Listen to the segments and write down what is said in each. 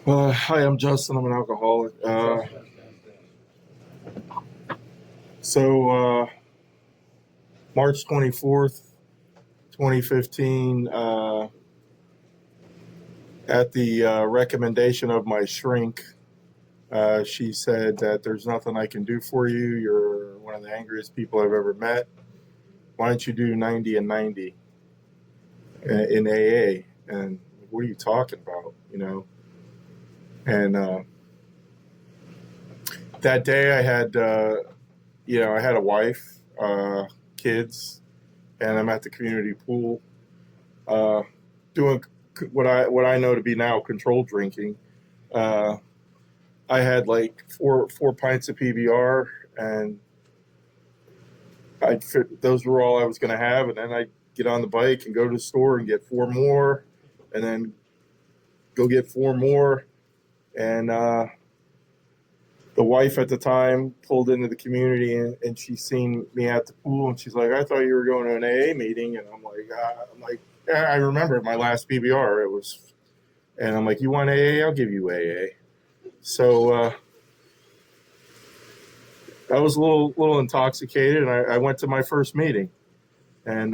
Hi, I'm Justin. I'm an alcoholic. So, March 24th, 2015, at the recommendation of my shrink, she said that there's nothing I can do for you. You're one of the angriest people I've ever met. Why don't you do 90 and 90 in AA? And what are you talking about? And that day I had a wife, kids, and I'm at the community pool uh, doing what I know to be now controlled drinking. Uh, I had like four pints of PBR, and those were all I was going to have. And then I'd get on the bike and go to the store and get four more, and then go get four more. And the wife at the time pulled into the community, and she seen me at the pool, and she's like, "I thought you were going to an AA meeting." And I'm like, "Yeah, I remember my last PBR. It was." And I'm like, "You want AA? I'll give you AA." So I was a little intoxicated, and I went to my first meeting, and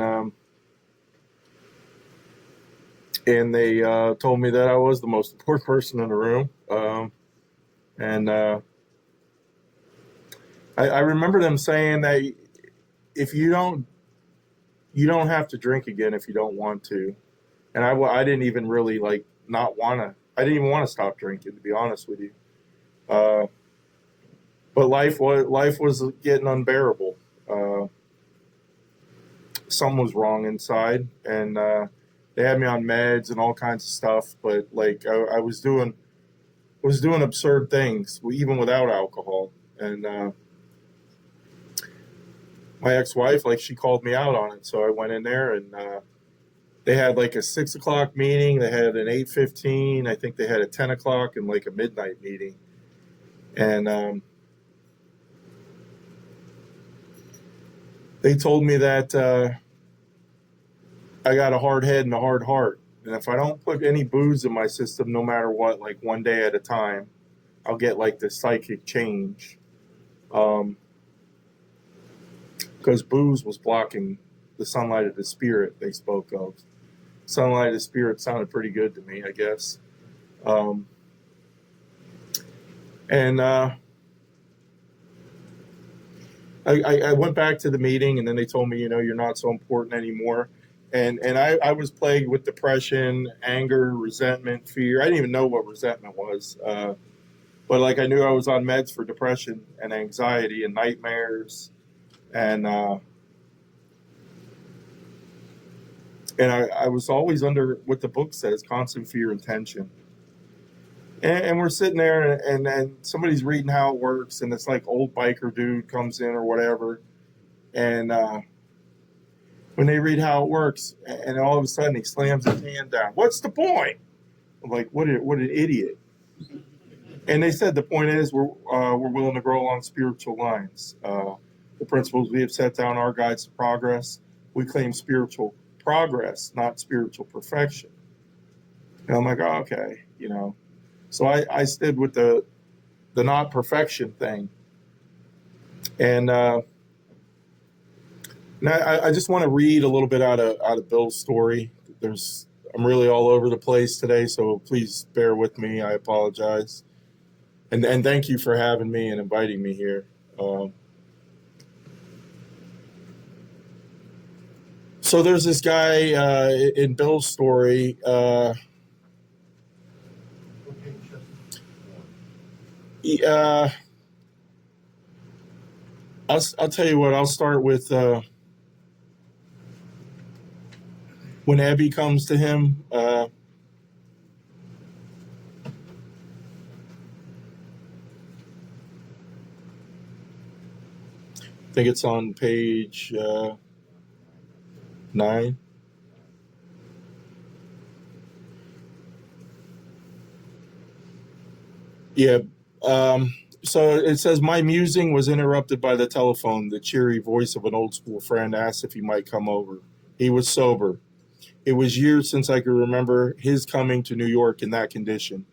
they told me that I was the most important person in the room. And I remember them saying that if you don't have to drink again if you don't want to. And I didn't even really like not want to. I didn't even want to stop drinking, to be honest with you. Uh, but life was getting unbearable. Uh, Something was wrong inside, and they had me on meds and all kinds of stuff. But like I was doing absurd things even without alcohol. And my ex-wife, like, she called me out on it, so I went in there, and they had like a 6 o'clock meeting. They had an 8:15. I think they had a 10 o'clock and like a midnight meeting. And they told me that I got a hard head and a hard heart, and if I don't put any booze in my system, no matter what, like one day at a time, I'll get like this psychic change. Because booze was blocking the sunlight of the spirit they spoke of. Sunlight of the spirit sounded pretty good to me, I guess. Um, and I went back to the meeting, and then they told me, you're not so important anymore. And I was plagued with depression, anger, resentment, fear. I didn't even know what resentment was. But like, I knew I was on meds for depression and anxiety and nightmares. And I was always under what the book says, constant fear and tension. And we're sitting there, and somebody's reading how it works, and it's like old biker dude comes in or whatever. And when they read how it works, and all of a sudden he slams his hand down. What's the point? I'm like, what an idiot. And they said the point is we're willing to grow along spiritual lines. The principles we have set down are guides to progress. We claim spiritual progress, not spiritual perfection. And I'm like, oh, okay. So I stood with the not perfection thing. And now I just want to read a little bit out of Bill's story. I'm really all over the place today, so please bear with me. I apologize, and thank you for having me and inviting me here. So there's this guy in Bill's story. He, I'll tell you what. I'll start with when Abby comes to him. I think it's on page 9. Yeah. So it says, my musing was interrupted by the telephone. The cheery voice of an old school friend asked if he might come over. He was sober. It was years since I could remember his coming to New York in that condition.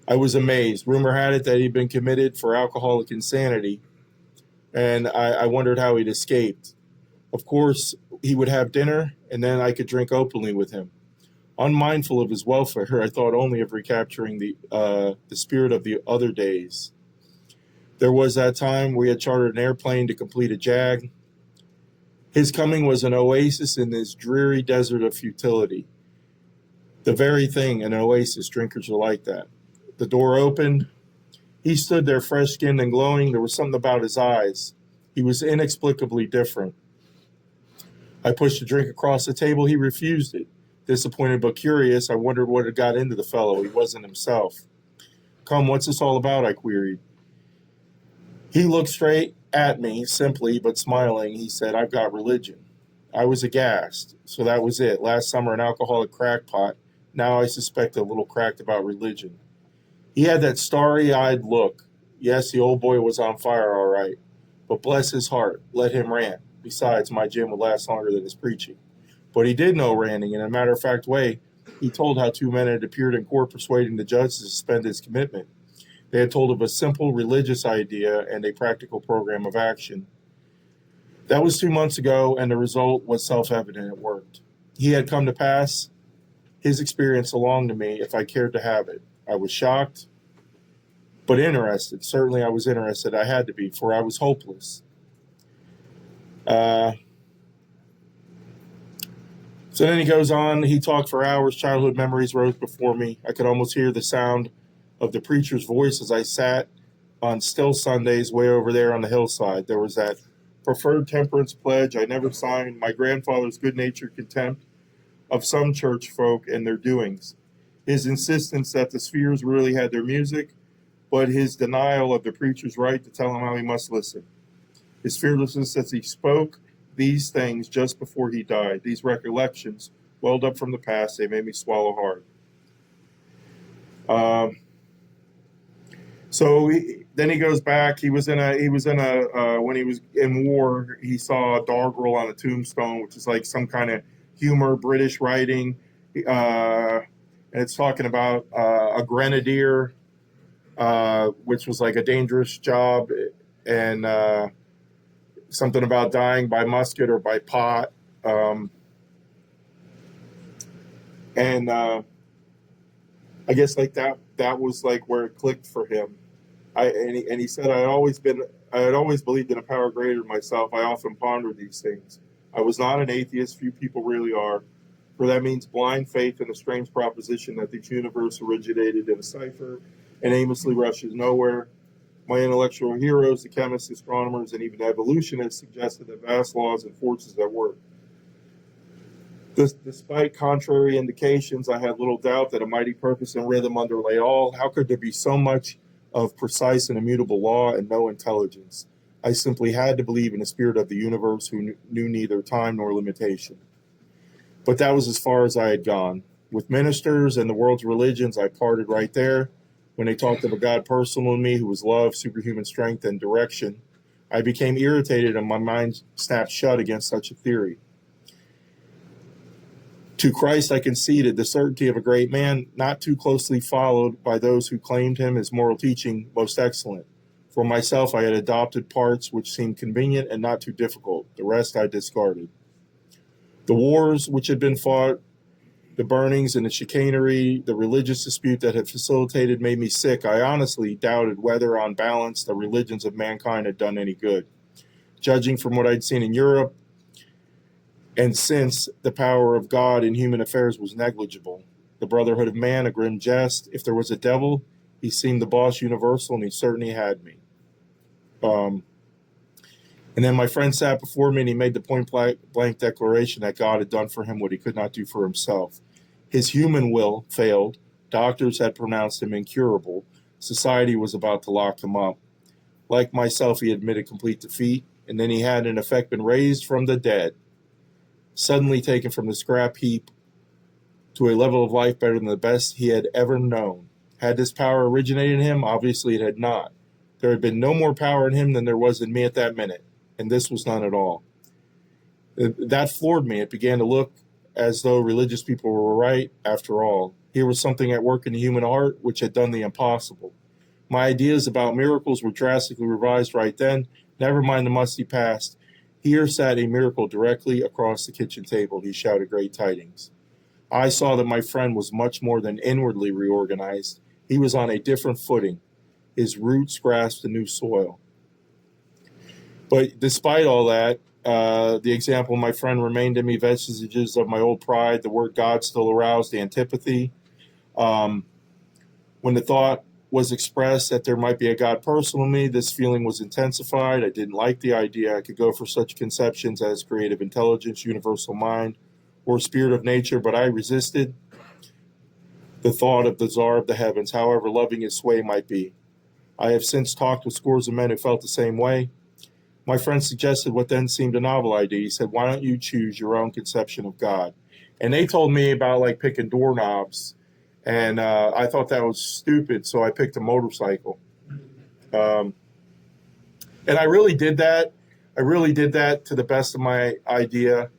I was amazed. Rumor had it that he'd been committed for alcoholic insanity, and I wondered how he'd escaped. Of course, he would have dinner, and then I could drink openly with him. Unmindful of his welfare, I thought only of recapturing the spirit of the other days. There was that time we had chartered an airplane to complete a jag. His coming was an oasis in this dreary desert of futility. The very thing, an oasis, drinkers are like that. The door opened. He stood there fresh-skinned and glowing. There was something about his eyes. He was inexplicably different. I pushed a drink across the table. He refused it. Disappointed but curious, I wondered what had got into the fellow. He wasn't himself. Come, what's this all about? I queried. He looked straight at me, simply but smiling. He said, I've got religion. I was aghast. So that was it. Last summer, an alcoholic crackpot. Now I suspect a little cracked about religion. He had that starry-eyed look. Yes, the old boy was on fire, all right. But bless his heart, let him rant. Besides, my gin would last longer than his preaching. But he did know ranting. In a matter-of-fact way, he told how two men had appeared in court persuading the judge to suspend his commitment. They had told of a simple religious idea and a practical program of action. That was 2 months ago, and the result was self-evident. It worked. He had come to pass his experience along to me if I cared to have it. I was shocked, but interested. Certainly I was interested. I had to be, for I was hopeless. So then he goes on. He talked for hours. Childhood memories rose before me. I could almost hear the sound of the preacher's voice as I sat on still Sundays way over there on the hillside. There was that preferred temperance pledge I never signed, my grandfather's good-natured contempt of some church folk and their doings, his insistence that the spheres really had their music, but his denial of the preacher's right to tell him how he must listen, his fearlessness as he spoke these things just before he died. These recollections welled up from the past. They made me swallow hard. Then he goes back. When he was in war, he saw a doggerel on a tombstone, which is like some kind of humor, British writing. And it's talking about a grenadier, which was like a dangerous job, and something about dying by musket or by pot. I guess like that was like where it clicked for him. He said, I had always believed in a power greater than myself. I often pondered these things. I was not an atheist. Few people really are. For that means blind faith in a strange proposition that the universe originated in a cipher and aimlessly rushes nowhere. My intellectual heroes, the chemists, astronomers, and even evolutionists, suggested that vast laws and forces at work. Despite contrary indications, I had little doubt that a mighty purpose and rhythm underlay all. How could there be so much of precise and immutable law and no intelligence? I simply had to believe in the spirit of the universe who knew neither time nor limitation. But that was as far as I had gone. With ministers and the world's religions, I parted right there. When they talked of a God personal to me who was love, superhuman strength, and direction, I became irritated and my mind snapped shut against such a theory. To Christ I conceded the certainty of a great man, not too closely followed by those who claimed him as moral teaching most excellent. For myself, I had adopted parts which seemed convenient and not too difficult. The rest I discarded. The wars which had been fought, the burnings and the chicanery, the religious dispute that had facilitated made me sick. I honestly doubted whether, on balance, the religions of mankind had done any good. Judging from what I'd seen in Europe, and since the power of God in human affairs was negligible. The brotherhood of man, a grim jest. If there was a devil, he seemed the boss universal, and he certainly had me. And then my friend sat before me, and he made the point-blank declaration that God had done for him what he could not do for himself. His human will failed. Doctors had pronounced him incurable. Society was about to lock him up. Like myself, he admitted complete defeat, and then he had, in effect, been raised from the dead, suddenly taken from the scrap heap to a level of life better than the best he had ever known. Had this power originated in him? Obviously it had not. There had been no more power in him than there was in me at that minute, and this was none at all. That floored me. It began to look as though religious people were right after all. Here was something at work in the human heart which had done the impossible. My ideas about miracles were drastically revised right then. Never mind the musty past. Here sat a miracle directly across the kitchen table. He shouted great tidings. I saw that my friend was much more than inwardly reorganized. He was on a different footing. His roots grasped a new soil. But despite all that, the example of my friend remained in me vestiges of my old pride. The word God still aroused antipathy. When the thought was expressed that there might be a God personal in me, this feeling was intensified. I didn't like the idea I could go for such conceptions as creative intelligence, universal mind, or spirit of nature, but I resisted the thought of the czar of the heavens, however loving his sway might be. I have since talked with scores of men who felt the same way. My friend suggested what then seemed a novel idea. He said, why don't you choose your own conception of God? And they told me about like picking doorknobs. And I thought that was stupid, so I picked a motorcycle. And I really did that. I really did that to the best of my idea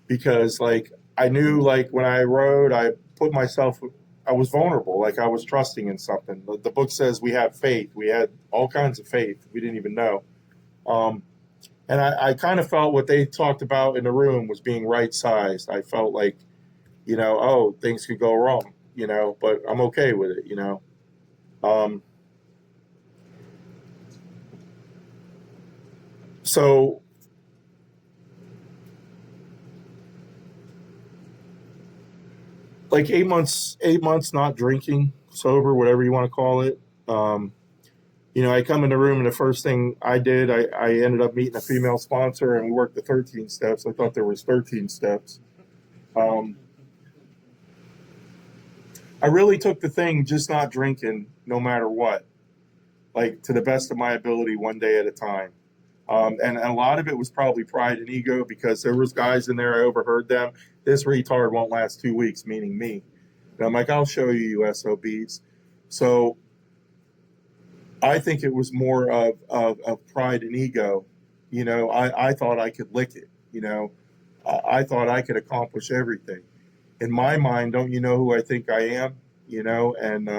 because, like, I knew, like, when I rode, I was vulnerable. Like, I was trusting in something. The book says we have faith. We had all kinds of faith. We didn't even know. And I kind of felt what they talked about in the room was being right-sized. I felt like, oh, things could go wrong, but I'm okay with it, So like 8 months not drinking, sober, whatever you want to call it. I come in the room and the first thing I did, I ended up meeting a female sponsor and we worked the 13 steps. I thought there was 13 steps. I really took the thing just not drinking no matter what, like to the best of my ability, one day at a time. And a lot of it was probably pride and ego because there was guys in there, I overheard them. This retard won't last 2 weeks, meaning me. And I'm like, I'll show you, you SOBs. So I think it was more of pride and ego. I thought I could lick it. I thought I could accomplish everything. In my mind, don't you know who I think I am? And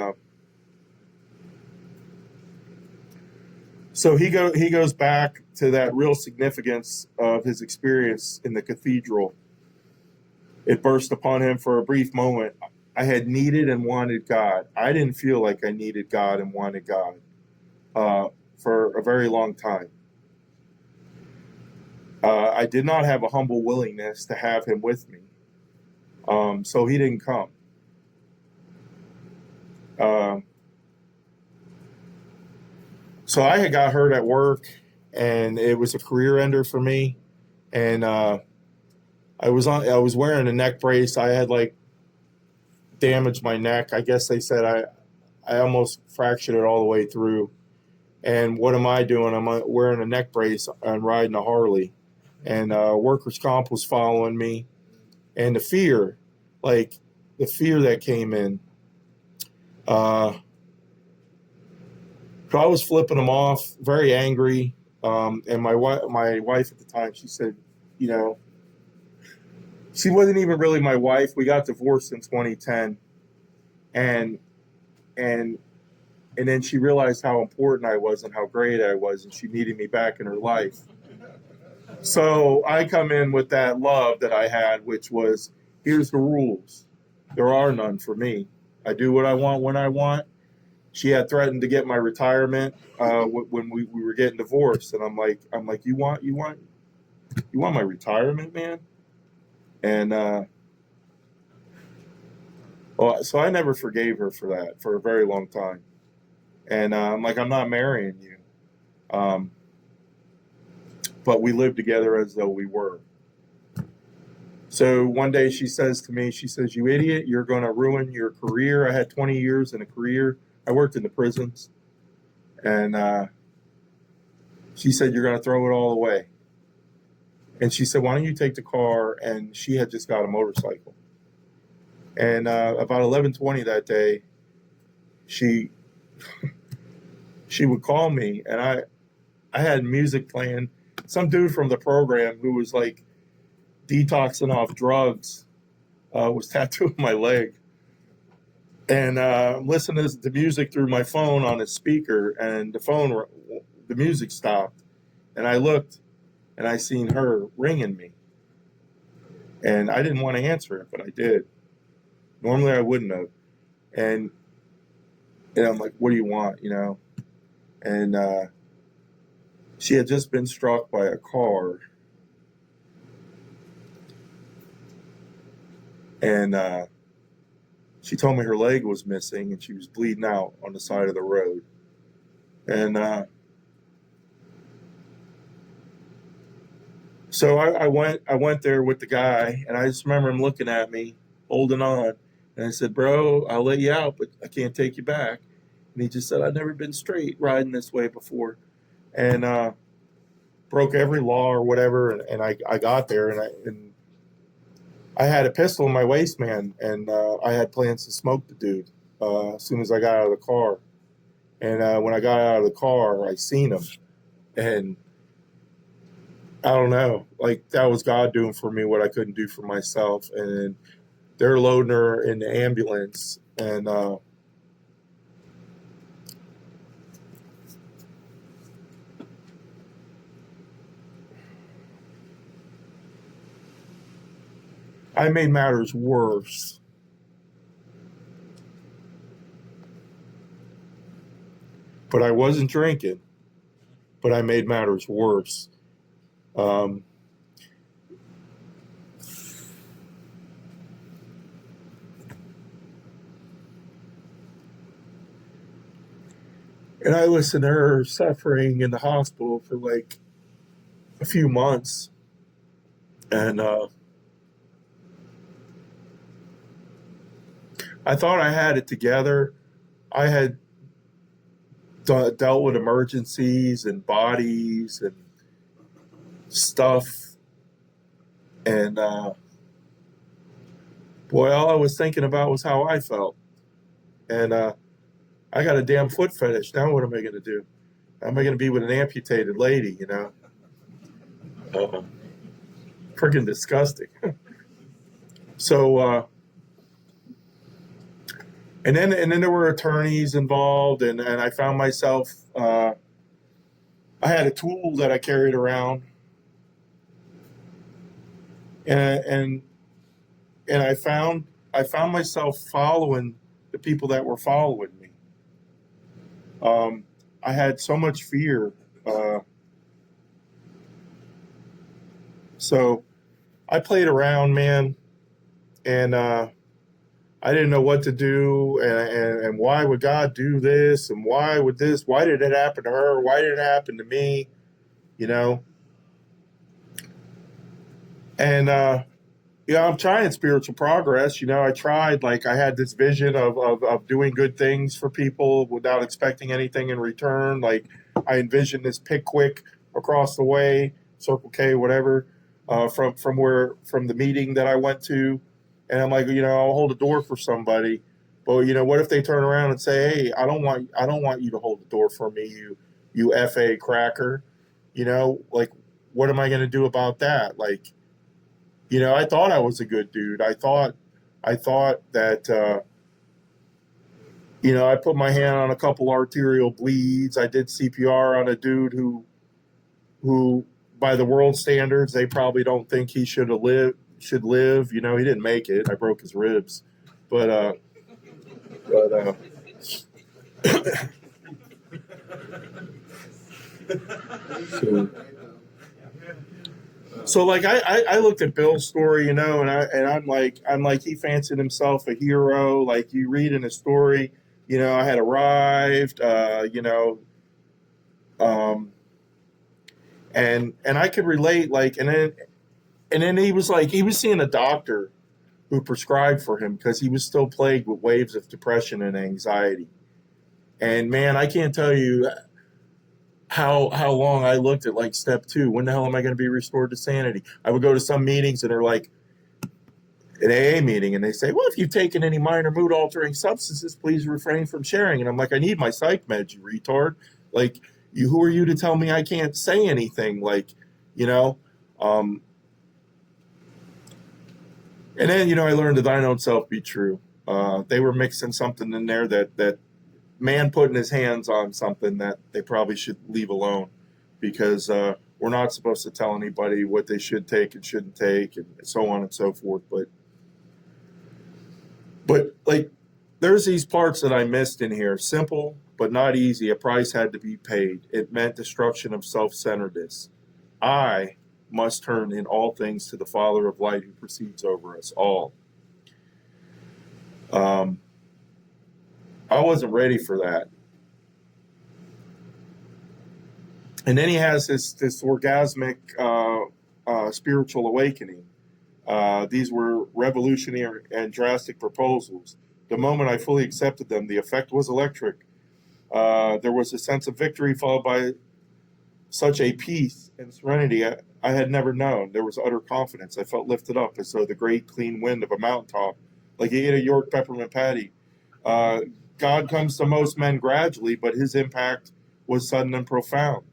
so he goes back to that real significance of his experience in the cathedral. It burst upon him for a brief moment. I had needed and wanted God. I didn't feel like I needed God and wanted God for a very long time. I did not have a humble willingness to have him with me. So he didn't come. So I had got hurt at work, and it was a career ender for me. And I was wearing a neck brace. I had like damaged my neck. I guess they said I almost fractured it all the way through. And what am I doing? I'm wearing a neck brace and riding a Harley. And workers' comp was following me. And the fear that came in. So I was flipping them off, very angry. And my wife at the time, she said, she wasn't even really my wife. We got divorced in 2010. And then she realized how important I was and how great I was, and she needed me back in her life. So I come in with that love that I had, which was, here's the rules. There are none for me. I do what I want when I want. She had threatened to get my retirement when we were getting divorced, and I'm like, you want my retirement, man? And so I never forgave her for that for a very long time. And I'm like, I'm not marrying you. But we lived together as though we were. So one day she says to me, you idiot, you're going to ruin your career. I had 20 years in a career. I worked in the prisons. And she said, you're going to throw it all away. And she said, why don't you take the car? And she had just got a motorcycle. And about 11:20 that day, she would call me, and I had music playing. Some dude from the program who was like detoxing off drugs was tattooing my leg. And I'm listening to the music through my phone on a speaker, and the music stopped. And I looked, and I seen her ringing me. And I didn't want to answer it, but I did. Normally I wouldn't have. And I'm like, what do you want, And she had just been struck by a car. And she told me her leg was missing and she was bleeding out on the side of the road. And so I went there with the guy, and I just remember him looking at me, holding on. And I said, bro, I'll let you out, but I can't take you back. And he just said, I've never been straight riding this way before. And broke every law or whatever. And I got there, and I had a pistol in my waistband, and I had plans to smoke the dude as soon as I got out of the car. And when I got out of the car, I seen him. And I don't know, like that was God doing for me what I couldn't do for myself. And they're loading her in the ambulance, and I made matters worse. But I wasn't drinking, but I made matters worse. And I listened to her suffering in the hospital for like a few months. And I thought I had it together. I had dealt with emergencies and bodies and stuff. And boy, all I was thinking about was how I felt. And I got a damn foot fetish. Now what am I going to do? How am I going to be with an amputated lady, Freaking disgusting. So, and then there were attorneys involved, and I found myself, I had a tool that I carried around, and I found myself following the people that were following me. I had so much fear. So I played around, man, and I didn't know what to do, and why would God do this, and why did it happen to her? Why did it happen to me? And I'm trying spiritual progress. I tried, like, I had this vision of doing good things for people without expecting anything in return. Like, I envisioned this Pickwick across the way, Circle K, whatever, from the meeting that I went to. And I'm like, I'll hold a door for somebody. But, what if they turn around and say, hey, I don't want you to hold the door for me, you FA cracker. Like, what am I going to do about that? Like, I thought I was a good dude. I thought that, I put my hand on a couple arterial bleeds. I did CPR on a dude who, by the world standards, they probably don't think he should live. He didn't make it. I broke his ribs, but so like I looked at Bill's story, and I'm like he fancied himself a hero. Like, you read in his story, I had arrived, and I could relate, like, and then he was seeing a doctor who prescribed for him because he was still plagued with waves of depression and anxiety. And man, I can't tell you how long I looked at, like, step 2. When the hell am I going to be restored to sanity? I would go to some meetings, and they're like, an AA meeting, and they say, well, if you've taken any minor mood altering substances, please refrain from sharing. And I'm like, I need my psych meds, you retard. Like, who are you to tell me I can't say anything? Like, And then, I learned to thine own self be true. They were mixing something in there that man putting his hands on something that they probably should leave alone, because we're not supposed to tell anybody what they should take and shouldn't take, and so on and so forth. But like, there's these parts that I missed in here. Simple but not easy. A price had to be paid. It meant destruction of self-centeredness. I must turn in all things to the Father of light, who precedes over us all. Um, I wasn't ready for that. And then he has this orgasmic spiritual awakening. These were revolutionary and drastic proposals. The moment I fully accepted them, the effect was electric. There was a sense of victory followed by such a peace and serenity I had never known. There was utter confidence. I felt lifted up as though the great clean wind of a mountaintop, like you ate a York peppermint patty. Uh, God comes to most men gradually, but his impact was sudden and profound.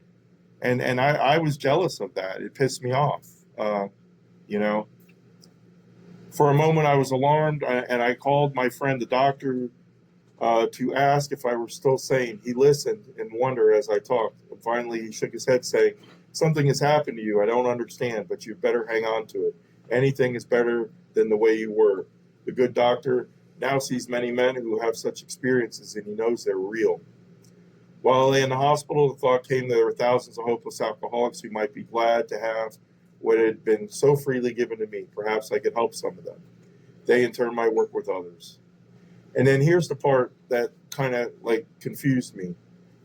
And I was jealous of that. It pissed me off. You know, for a moment I was alarmed, and I called my friend, the doctor, to ask if I were still sane. He listened in wonder as I talked, and finally he shook his head, saying, "Something has happened to you. I don't understand, but you better hang on to it. Anything is better than the way you were." The good doctor now sees many men who have such experiences, and he knows they're real. While I lay in the hospital, the thought came that there were thousands of hopeless alcoholics who might be glad to have what had been so freely given to me. Perhaps I could help some of them. They, in turn, might work with others. And then here's the part that kind of like confused me,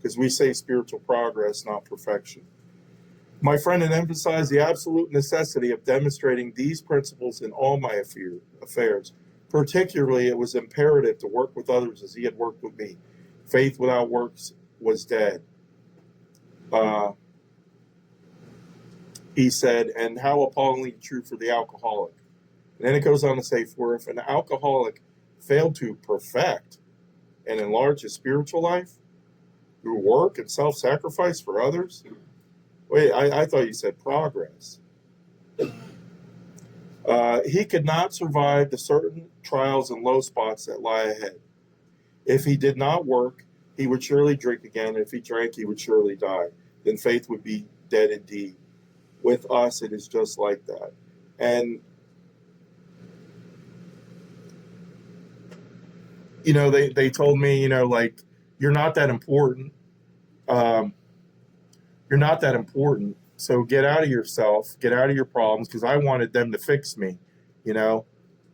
because we say spiritual progress, not perfection. My friend had emphasized the absolute necessity of demonstrating these principles in all my affairs. Particularly, it was imperative to work with others as he had worked with me. Faith without works was dead. Uh, he said, and how appallingly true for the alcoholic. And then it goes on to say, for if an alcoholic failed to perfect and enlarge his spiritual life through work and self-sacrifice for others, wait, I thought you said progress. He could not survive the certain trials and low spots that lie ahead. If he did not work, he would surely drink again. If he drank, he would surely die. Then faith would be dead indeed. With us, it is just like that. And, they told me, like, you're not that important. Um, you're not that important. So get out of yourself, get out of your problems, because I wanted them to fix me, you know.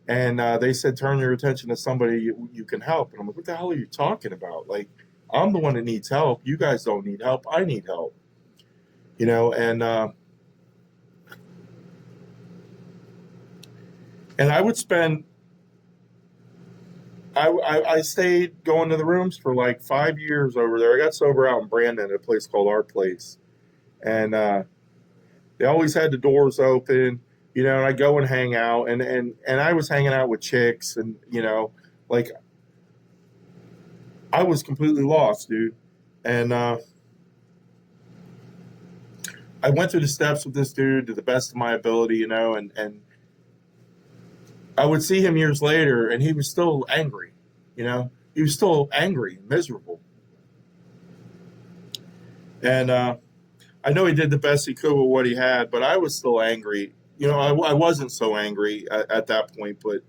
And they said, turn your attention to somebody you can help. And I'm like, what the hell are you talking about? Like, I'm the one that needs help. You guys don't need help. I need help, and I would spend, I stayed going to the rooms for like 5 years over there. I got sober out in Brandon at a place called Our Place. And they always had the doors open, and I go and hang out, and I was hanging out with chicks, and like, I was completely lost, dude. And I went through the steps with this dude to the best of my ability, and I would see him years later, and he was still angry, he was still angry, miserable. And I know he did the best he could with what he had, but I was still angry. I wasn't so angry at that point, but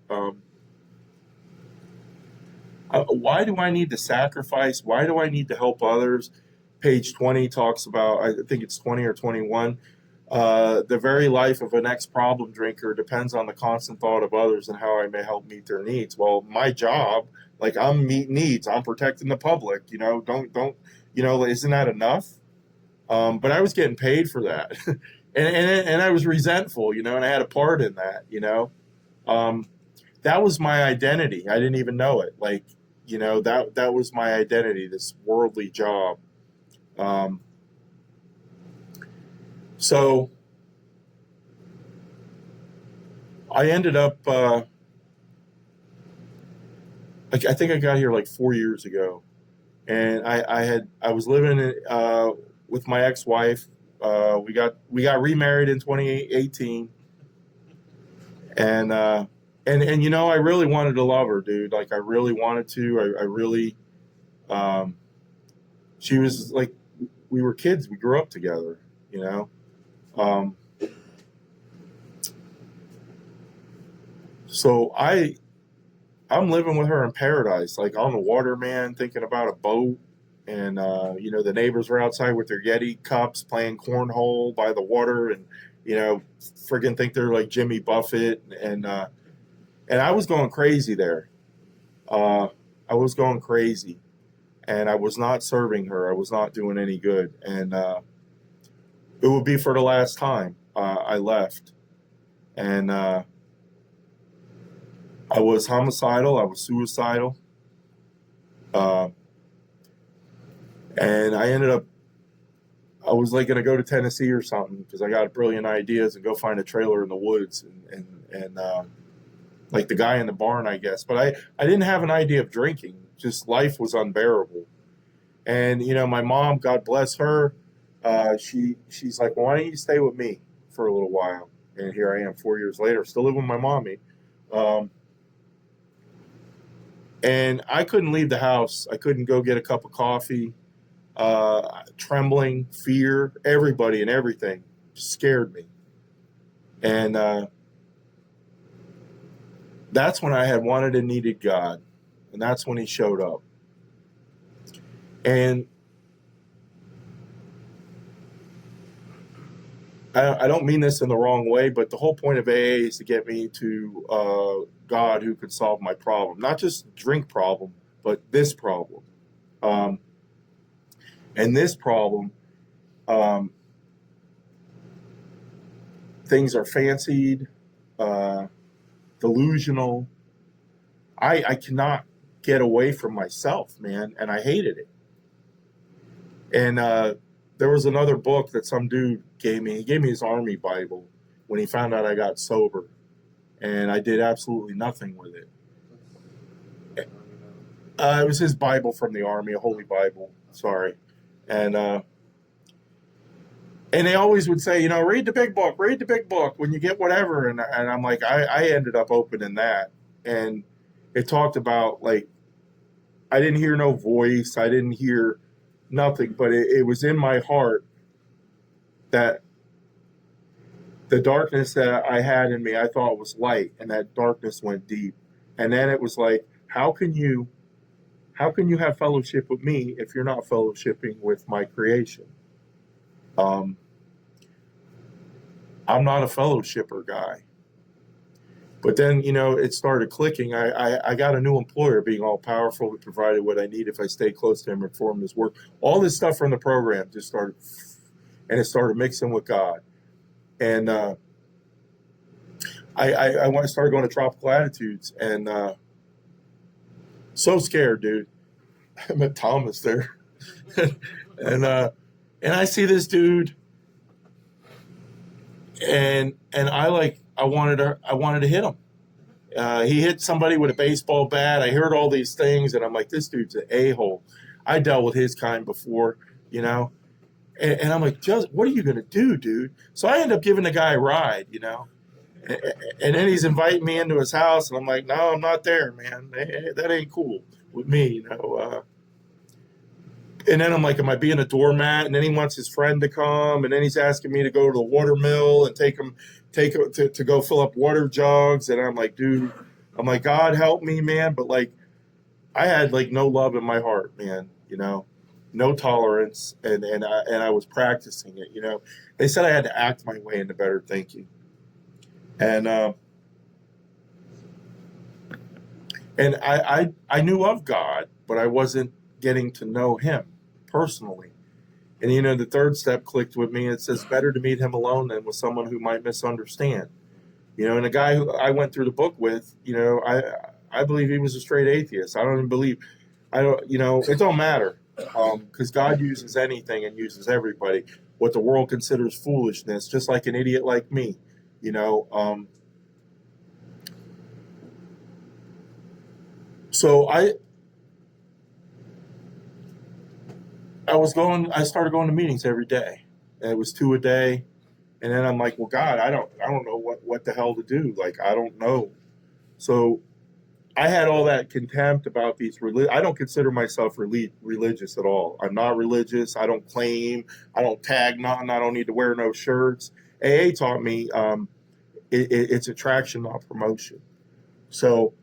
why do I need to sacrifice? Why do I need to help others? Page 20 talks about, I think it's 20 or 21, the very life of an ex-problem drinker depends on the constant thought of others and how I may help meet their needs. Well, my job, like, I'm meeting needs, I'm protecting the public, don't, isn't that enough? But I was getting paid for that. and I was resentful, and I had a part in that. Um, that was my identity. I didn't even know it. Like, that was my identity, this worldly job. Um, so I ended up, I think I got here like 4 years ago, and I was living with my ex-wife. We got remarried in 2018, and And I really wanted to love her, dude. Like I really wanted to. I really. Um, she was like, we were kids. We grew up together. You know. Um, so I'm living with her in paradise, like on the water, man, thinking about a boat. And, the neighbors were outside with their Yeti cups playing cornhole by the water and, friggin' think they're like Jimmy Buffett. And I was going crazy there. Uh, I was going crazy and I was not serving her. I was not doing any good. And it would be for the last time I left. And I was homicidal. I was suicidal. Uh, and I was like going to go to Tennessee or something because I got brilliant ideas and go find a trailer in the woods and like the guy in the barn, I guess. But I didn't have an idea of drinking. Just life was unbearable. And, my mom, God bless her, she's like, well, why don't you stay with me for a little while? And here I am 4 years later, still living with my mommy. Um, and I couldn't leave the house. I couldn't go get a cup of coffee. Trembling, fear, everybody and everything scared me. And that's when I had wanted and needed God. And that's when he showed up. And I don't mean this in the wrong way, but the whole point of AA is to get me to God who could solve my problem. Not just drink problem, but this problem. Um, and this problem, um, things are fancied, delusional. I cannot get away from myself, man, and I hated it. And there was another book that some dude gave me. He gave me his Army Bible when he found out I got sober, and I did absolutely nothing with it. It was his Bible from the Army, a Holy Bible. Sorry, and they always would say, read the big book when you get whatever. And I'm like, I ended up opening that, and it talked about like I didn't hear no voice, I didn't hear nothing, but it was in my heart that the darkness that I had in me, I thought was light, and that darkness went deep. And then it was like, how can you have fellowship with me if you're not fellowshipping with my creation? Um, I'm not a fellowshipper guy. But then, it started clicking. I got a new employer being all powerful who provided what I need if I stay close to him and perform his work. All this stuff from the program just started, and it started mixing with God. And I started going to Tropical Attitudes, and so scared, dude. I met Thomas there. and I see this dude, and I wanted to hit him. He hit somebody with a baseball bat. I heard all these things, and I'm like, this dude's an a-hole. I dealt with his kind before, and I'm like, just what are you gonna do, dude? So I end up giving the guy a ride, and then he's inviting me into his house, and I'm like, no, I'm not there, man. That ain't cool with me, And then I'm like, am I being a doormat? And then he wants his friend to come, and then he's asking me to go to the water mill and take him to go fill up water jugs. And I'm like, dude, God help me, man. But like, I had like no love in my heart, man. No tolerance, and I was practicing it. They said I had to act my way into better thinking, and I knew of God, but I wasn't getting to know Him personally. And the third step clicked with me. It says better to meet him alone than with someone who might misunderstand. And the guy who I went through the book with, I believe he was a straight atheist. I don't even believe, I don't, it don't matter, because God uses anything and uses everybody. What the world considers foolishness, just like an idiot like me, So I started going to meetings every day, and it was 2 a day. And then I'm like, well, God, I don't know what the hell to do. Like, I don't know. So I had all that contempt about these I don't consider myself religious at all. I'm not religious. I don't claim. I don't tag nothing. I don't need to wear no shirts. AA taught me it's attraction, not promotion. So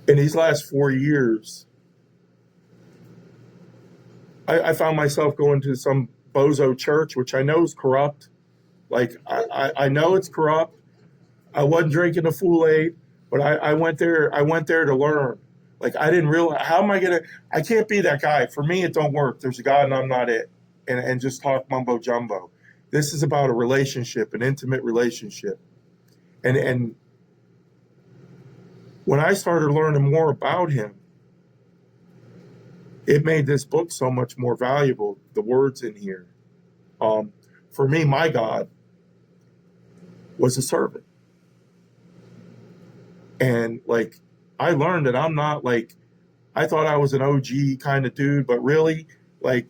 in these last 4 years, I found myself going to some bozo church, which I know is corrupt. Like I know it's corrupt. I wasn't drinking the Kool-Aid, but I went there. I went there to learn. Like I didn't realize how am I gonna? I can't be that guy. For me, it don't work. There's a God, and I'm not it. And just talk mumbo jumbo. This is about a relationship, an intimate relationship. And when I started learning more about him, it made this book so much more valuable. The words in here. For me, my God was a servant. And like, I learned that I'm not like, I thought I was an OG kind of dude, but really, like,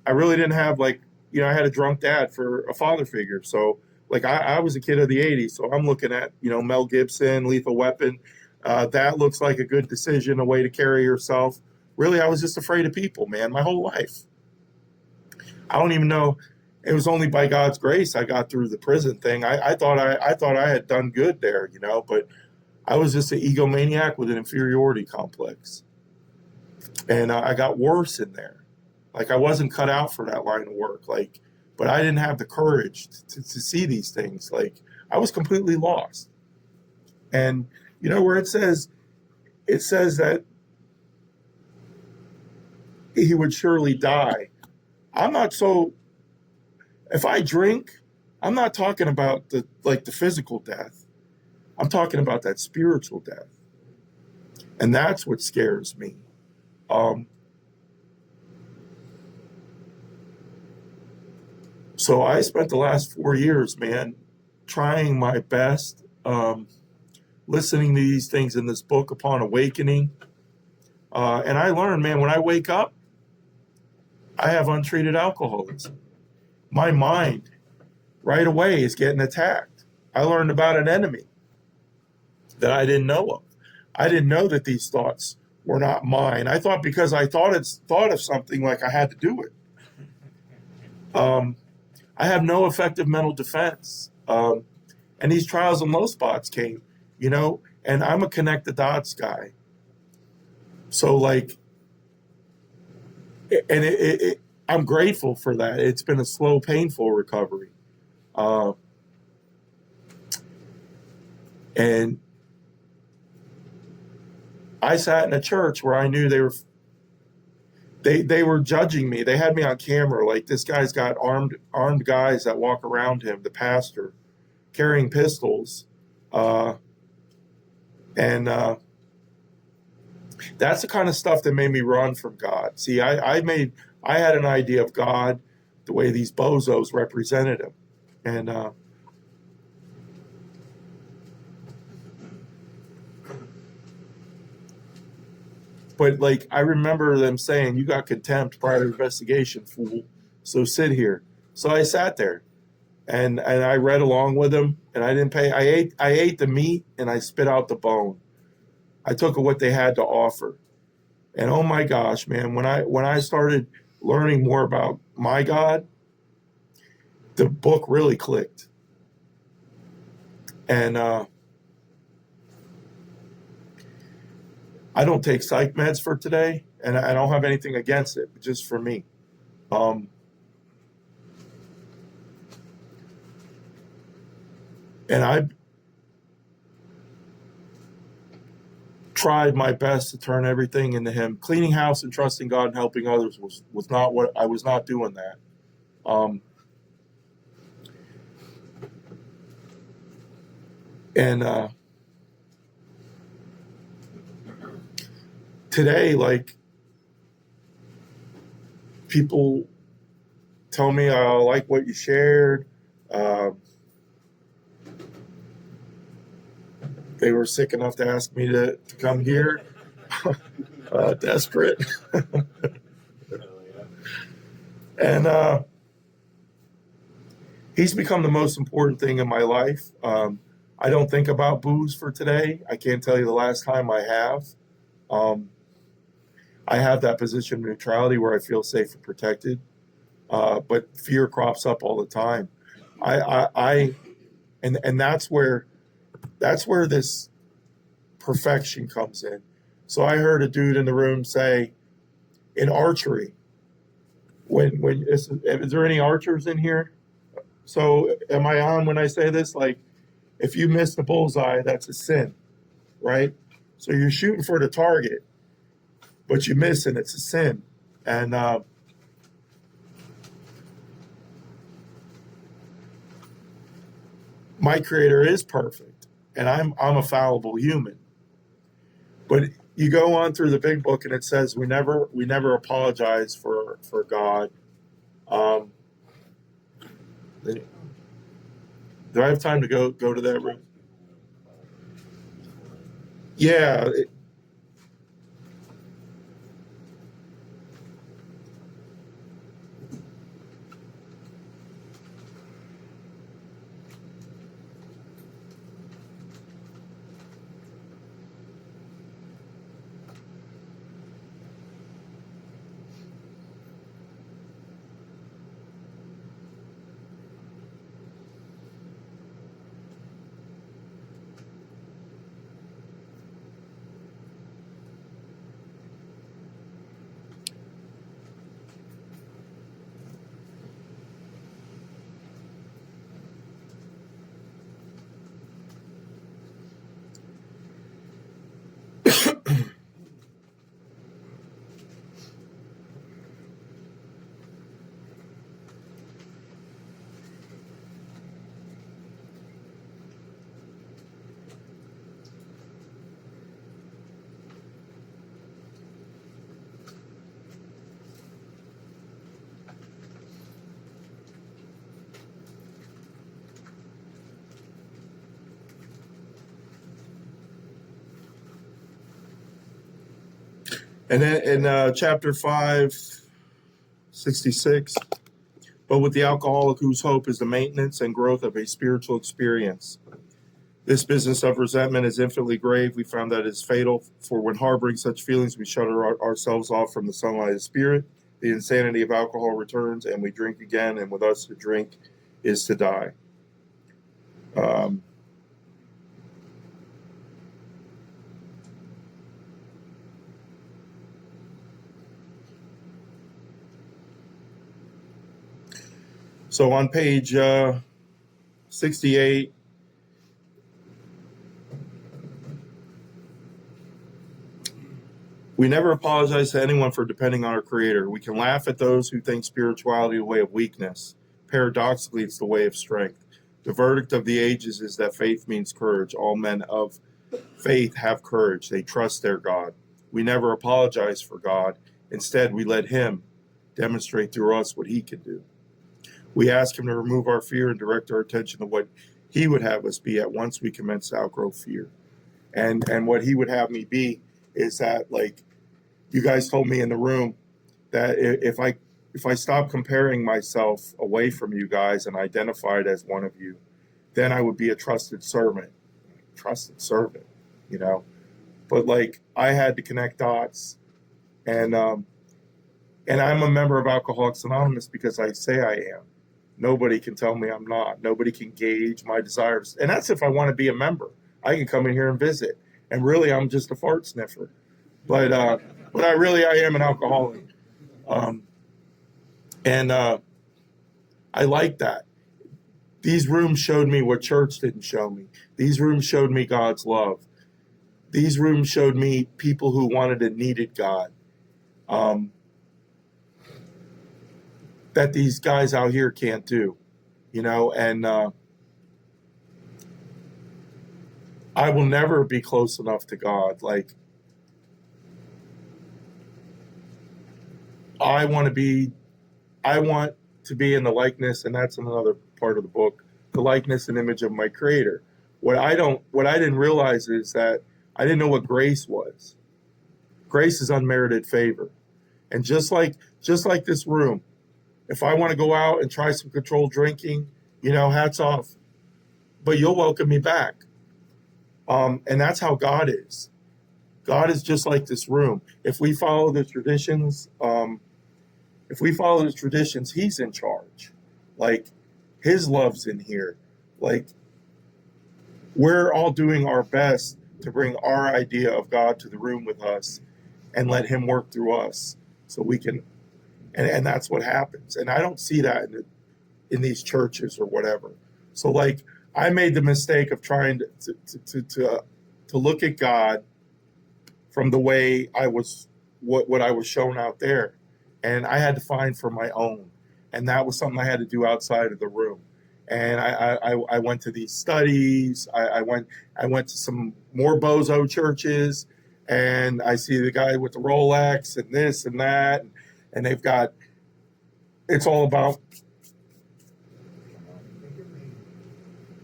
I really didn't have like, I had a drunk dad for a father figure. So like, I was a kid of the 80s. So I'm looking at, Mel Gibson, Lethal Weapon. That looks like a good decision, a way to carry yourself. Really, I was just afraid of people, man, my whole life. I don't even know. It was only by God's grace I got through the prison thing. I thought I had done good there, but I was just an egomaniac with an inferiority complex. And I got worse in there. Like I wasn't cut out for that line of work. Like, but I didn't have the courage to see these things. Like I was completely lost. And where it says that he would surely die. I'm not so, if I drink, I'm not talking about the physical death. I'm talking about that spiritual death. And that's what scares me. So I spent the last 4 years, man, trying my best, listening to these things in this book upon awakening. And I learned, man, when I wake up, I have untreated alcoholism. My mind right away is getting attacked. I learned about an enemy that I didn't know of. I didn't know that these thoughts were not mine. I thought because I thought of something, like I had to do it. I have no effective mental defense. And these trials and low spots came, and I'm a connect the dots guy. So like, and I'm grateful for that. It's been a slow, painful recovery. And I sat in a church where I knew they were judging me. They had me on camera. Like this guy's got armed guys that walk around him, the pastor, carrying pistols. And that's the kind of stuff that made me run from God. See, I had an idea of God the way these bozos represented him. And but like I remember them saying, "You got contempt prior to investigation, fool. So sit here." So I sat there, and I read along with them, and I didn't pay. I ate the meat and I spit out the bone. I took what they had to offer, and oh my gosh, man, when I started learning more about my God, the book really clicked. And I don't take psych meds for today, and I don't have anything against it, but just for me. And I tried my best to turn everything into him. Cleaning house and trusting God and helping others was not what I was not doing that. And today, like, people tell me, I like what you shared. They were sick enough to ask me to come here. Desperate. And He's become the most important thing in my life. I don't think about booze for today. I can't tell you the last time I have. Um, I have that position of neutrality where I feel safe and protected, but fear crops up all the time. I and that's where this perfection comes in. So I heard a dude in the room say, in archery, when is there any archers in here? So am I on when I say this? Like, if you miss the bullseye, that's a sin, right? So you're shooting for the target, but you miss and it's a sin. And my creator is perfect, and I'm a fallible human. But you go on through the big book, and it says we never apologize for God. Um, do I have time to go to that room? Yeah. And then in chapter 5, 66, but with the alcoholic whose hope is the maintenance and growth of a spiritual experience. This business of resentment is infinitely grave. We found that it is fatal, for when harboring such feelings, we shut ourselves off from the sunlight of spirit. The insanity of alcohol returns, and we drink again, and with us to drink is to die. Um, so on page 68, we never apologize to anyone for depending on our Creator. We can laugh at those who think spirituality is a way of weakness. Paradoxically, it's the way of strength. The verdict of the ages is that faith means courage. All men of faith have courage. They trust their God. We never apologize for God. Instead, we let Him demonstrate through us what He can do. We ask Him to remove our fear and direct our attention to what He would have us be at once we commence to outgrow fear. And what He would have me be is that, like you guys told me in the room, that if I stop comparing myself away from you guys and identified as one of you, then I would be a trusted servant. Trusted servant, you know. But like I had to connect dots, and I'm a member of Alcoholics Anonymous because I say I am. Nobody can tell me I'm not. Nobody can gauge my desires, and that's if I want to be a member. I can come in here and visit, and really I'm just a fart sniffer. But I am an alcoholic, and I like that. These rooms showed me what church didn't show me. These rooms showed me God's love. These rooms showed me people who wanted and needed God. That these guys out here can't do, you know, and I will never be close enough to God. Like, I want to be in the likeness, and that's another part of the book, the likeness and image of my Creator. What I didn't realize is that I didn't know what grace was. Grace is unmerited favor. And just like this room, if I want to go out and try some controlled drinking, hats off. But you'll welcome me back. And that's how God is. God is just like this room. If we follow the traditions, He's in charge. Like, His love's in here. Like, we're all doing our best to bring our idea of God to the room with us and let Him work through us so we can, and that's what happens. And I don't see that in these churches or whatever. So, like, I made the mistake of trying to look at God from the way I was, what I was shown out there. And I had to find for my own. And that was something I had to do outside of the room. And I went to these studies. I went to some more bozo churches, and I see the guy with the Rolex and this and that, and they've got, it's all about,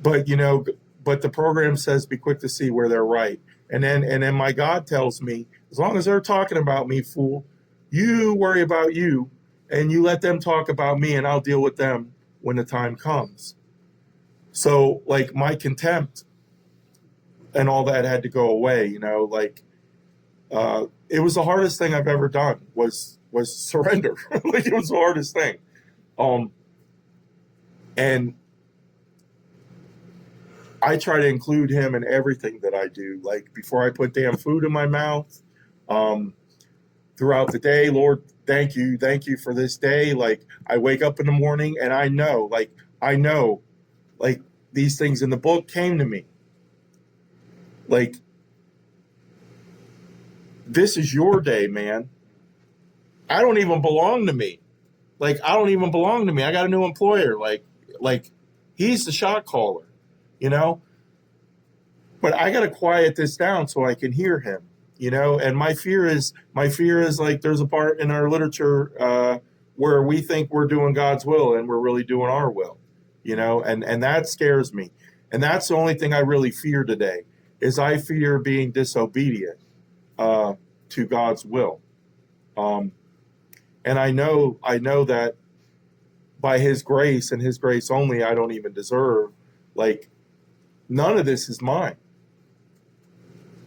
but the program says be quick to see where they're right. And then my God tells me, as long as they're talking about me, fool, you worry about you, and you let them talk about me, and I'll deal with them when the time comes. So, like, my contempt and all that had to go away. It was the hardest thing I've ever done was surrender. Like, it was the hardest thing. And I try to include Him in everything that I do. Like, before I put damn food in my mouth, throughout the day, Lord, thank you for this day. Like, I wake up in the morning and I know, these things in the book came to me. Like, this is your day, man. I don't even belong to me. I got a new employer. Like he's the shot caller, But I got to quiet this down so I can hear him, And my fear is like, there's a part in our literature where we think we're doing God's will and we're really doing our will, and that scares me. And that's the only thing I really fear today, is I fear being disobedient to God's will. And I know that by His grace and His grace only, I don't even deserve, none of this is mine.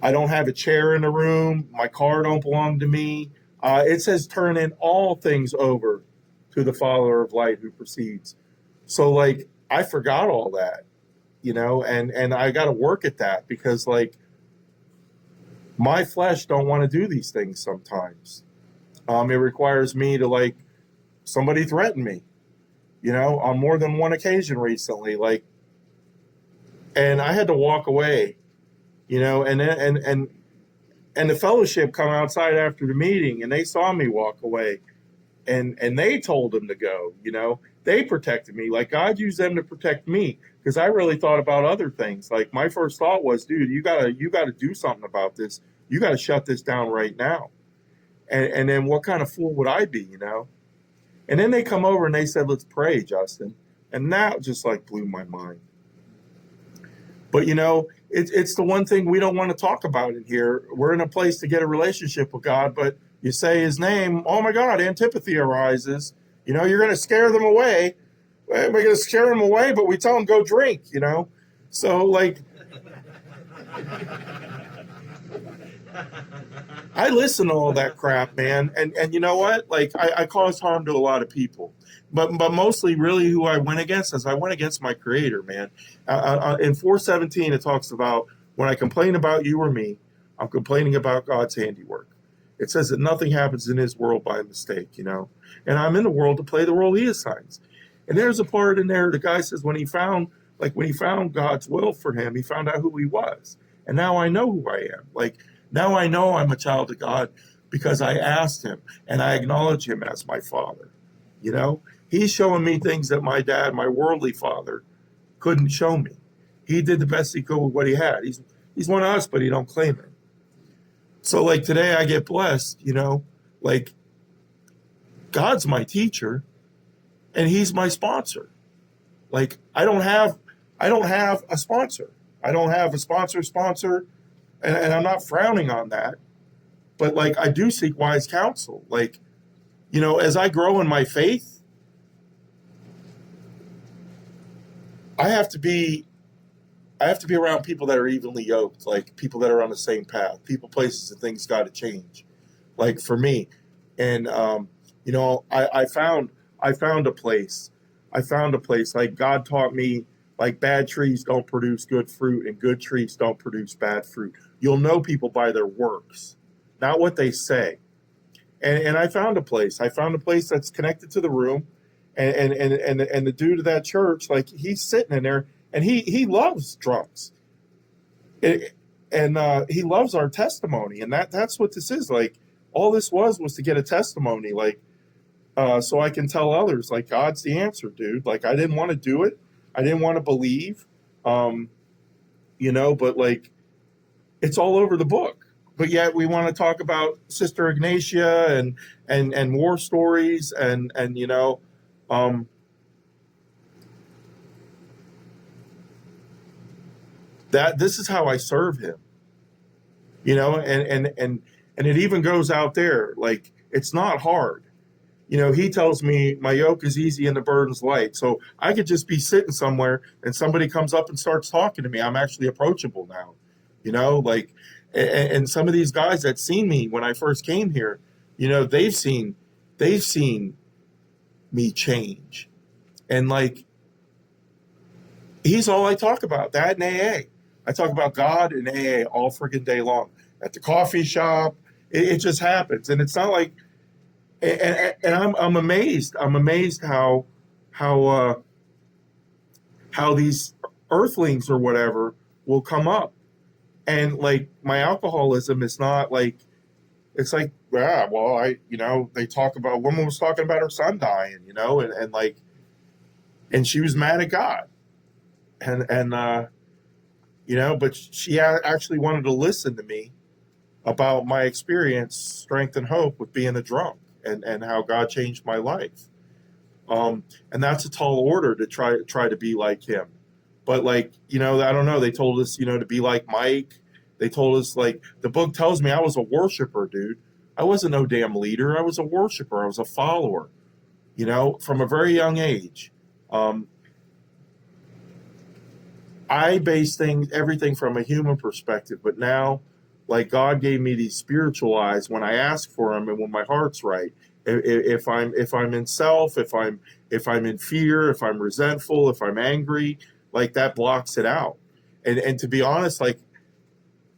I don't have a chair in the room. My car don't belong to me. It says, turn in all things over to the Father of light who proceeds. So, I forgot all that, and I got to work at that, because, my flesh don't want to do these things sometimes. It requires me to, somebody threatened me, on more than one occasion recently, and I had to walk away, and the fellowship come outside after the meeting, and they saw me walk away, and they told them to go, they protected me. God used them to protect me, because I really thought about other things. My first thought was, dude, you gotta do something about this. You gotta shut this down right now. And then what kind of fool would I be, And then they come over and they said, let's pray, Justin. And that just blew my mind. But, it's the one thing we don't want to talk about in here. We're in a place to get a relationship with God, but you say His name, oh my God, antipathy arises. You're going to scare them away. We're going to scare them away, but we tell them go drink, So, I listen to all that crap, man. And you know what? I caused harm to a lot of people. But mostly really who I went against is I went against my Creator, man. In 4:17, it talks about, when I complain about you or me, I'm complaining about God's handiwork. It says that nothing happens in His world by mistake, And I'm in the world to play the role He assigns. And there's a part in there, the guy says when he found God's will for him, he found out who he was. And now I know who I am. Now I know I'm a child of God because I asked Him and I acknowledge Him as my Father. He's showing me things that my dad, my worldly father, couldn't show me. He did the best he could with what he had. He's one of us, but he don't claim it. So today I get blessed, God's my teacher and He's my sponsor. I don't have a sponsor. I don't have a sponsor, and I'm not frowning on that. But I do seek wise counsel. As I grow in my faith, I have to be around people that are evenly yoked, like people that are on the same path, people, places, and things got to change. Like for me, and I found a place. I found a place. Like God taught me, like bad trees don't produce good fruit, and good trees don't produce bad fruit. You'll know people by their works, not what they say. And I found a place. I found a place that's connected to the room, and the dude of that church, like he's sitting in there, and he loves drunks, it, and he loves our testimony, and that's what this is. Like all this was to get a testimony, like so I can tell others, like God's the answer, dude. Like I didn't want to do it, I didn't want to believe, um, but like it's all over the book. But yet we want to talk about Sister Ignatia and war stories and um, that this is how I serve him, and it even goes out there. Like it's not hard. He tells me my yoke is easy and the burden's light. So I could just be sitting somewhere and somebody comes up and starts talking to me. I'm actually approachable now, like, and some of these guys that seen me when I first came here, they've seen me change. And like, he's all I talk about, that and AA. I talk about God and AA all friggin' day long at the coffee shop. It just happens. And it's not like, and I'm amazed. I'm amazed how these earthlings or whatever will come up, and like my alcoholism is not like, it's like, yeah, well, they talk about, woman was talking about her son dying, and like, and she was mad at God, and but she actually wanted to listen to me about my experience, strength, and hope with being a drunk, and how God changed my life. And that's a tall order to try to be like him. But like, I don't know. They told us, to be like Mike. They told us, like, the book tells me I was a worshiper, dude. I wasn't no damn leader. I was a worshiper. I was a follower, from a very young age. I base everything from a human perspective, but now, like, God gave me these spiritual eyes when I ask for them and when my heart's right. If I'm in self, if I'm in fear, if I'm resentful, if I'm angry, like that blocks it out. And to be honest, like,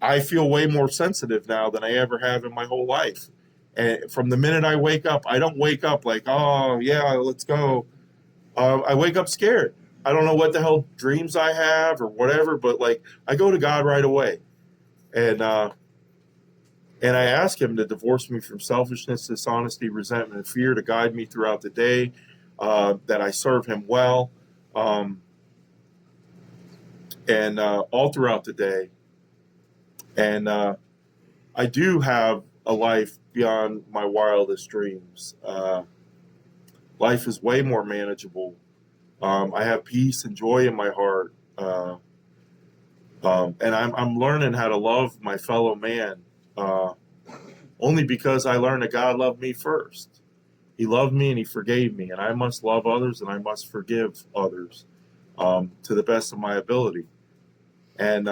I feel way more sensitive now than I ever have in my whole life. And from the minute I wake up, I don't wake up like, oh yeah, let's go. I wake up scared. I don't know what the hell dreams I have or whatever, but like I go to God right away, and I ask Him to divorce me from selfishness, dishonesty, resentment, and fear, to guide me throughout the day, that I serve Him well, and all throughout the day, and I do have a life beyond my wildest dreams. Life is way more manageable. I have peace and joy in my heart, and I'm learning how to love my fellow man, only because I learned that God loved me first. He loved me and He forgave me, and I must love others and I must forgive others, to the best of my ability. And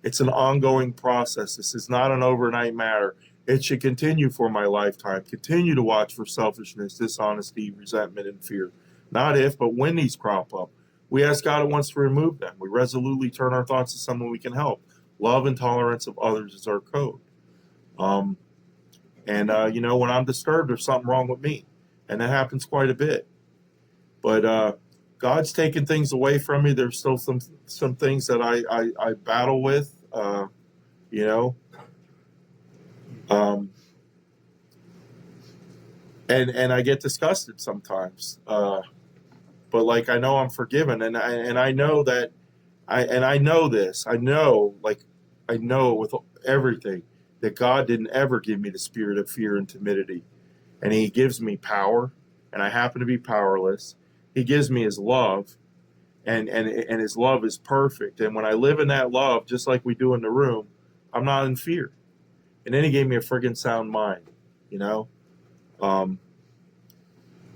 it's an ongoing process. This is not an overnight matter. It should continue for my lifetime. Continue to watch for selfishness, dishonesty, resentment, and fear. Not if, but when these crop up. We ask God at once to remove them. We resolutely turn our thoughts to someone we can help. Love and tolerance of others is our code. When I'm disturbed, there's something wrong with me. And that happens quite a bit. But God's taken things away from me. There's still some things that I battle with, you know. And I get disgusted sometimes. But like, I know I'm forgiven, and I know that I know this. I know with everything that God didn't ever give me the spirit of fear and timidity, and He gives me power, and I happen to be powerless. He gives me His love, and His love is perfect. And when I live in that love, just like we do in the room, I'm not in fear. And then He gave me a friggin' sound mind, you know.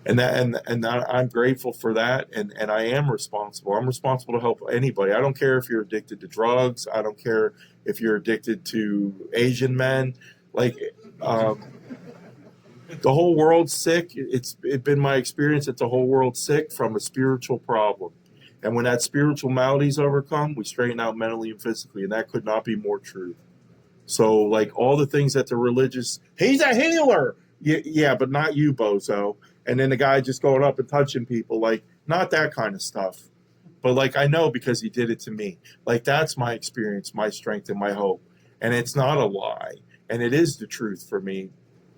I'm grateful for that, and I am responsible. I'm responsible to help anybody. I don't care if you're addicted to drugs. I don't care if you're addicted to Asian men. Like, um, the whole world's sick. It's been my experience that the whole world's sick from a spiritual problem. And when that spiritual malady's overcome, we straighten out mentally and physically, and that could not be more true. So, like, all the things that the religious, he's a healer. Yeah, but not you, bozo. And then the guy just going up and touching people, like, not that kind of stuff. But, like, I know because he did it to me. Like, that's my experience, my strength, and my hope. And it's not a lie. And it is the truth for me.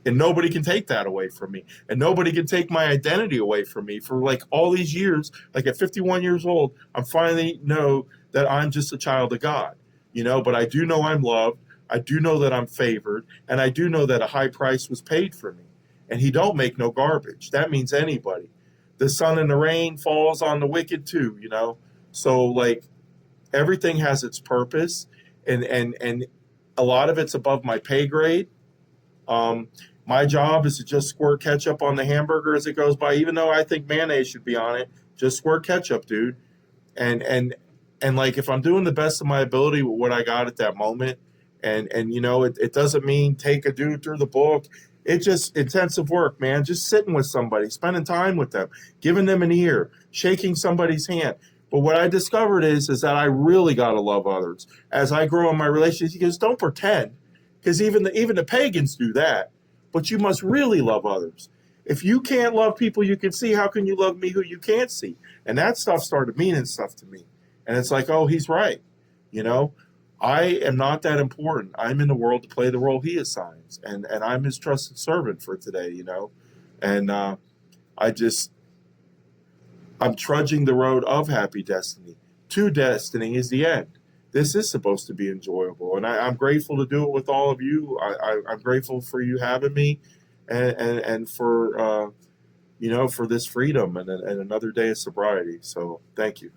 And nobody can take that away from me. And nobody can take my identity away from me. For, like, all these years, like, at 51 years old, I'm finally know that I'm just a child of God. But I do know I'm loved. I do know that I'm favored, and I do know that a high price was paid for me. And he don't make no garbage. That means anybody. The sun and the rain falls on the wicked too. So, like, everything has its purpose, and a lot of it's above my pay grade. My job is to just squirt ketchup on the hamburger as it goes by, even though I think mayonnaise should be on it. Just squirt ketchup, dude. And like, if I'm doing the best of my ability with what I got at that moment, and it doesn't mean take a dude through the book. It's just intensive work, man. Just sitting with somebody, spending time with them, giving them an ear, shaking somebody's hand. But what I discovered is that I really got to love others. As I grow in my relationships, he goes, don't pretend, because even the pagans do that. But you must really love others. If you can't love people you can see, how can you love me who you can't see? And that stuff started meaning stuff to me. And it's like, oh, he's right. I am not that important. I'm in the world to play the role he assigns. And I'm his trusted servant for today. And I'm trudging the road of happy destiny. To destiny is the end. This is supposed to be enjoyable. And I'm grateful to do it with all of you. I'm grateful for you having me and for, for this freedom and another day of sobriety. So thank you.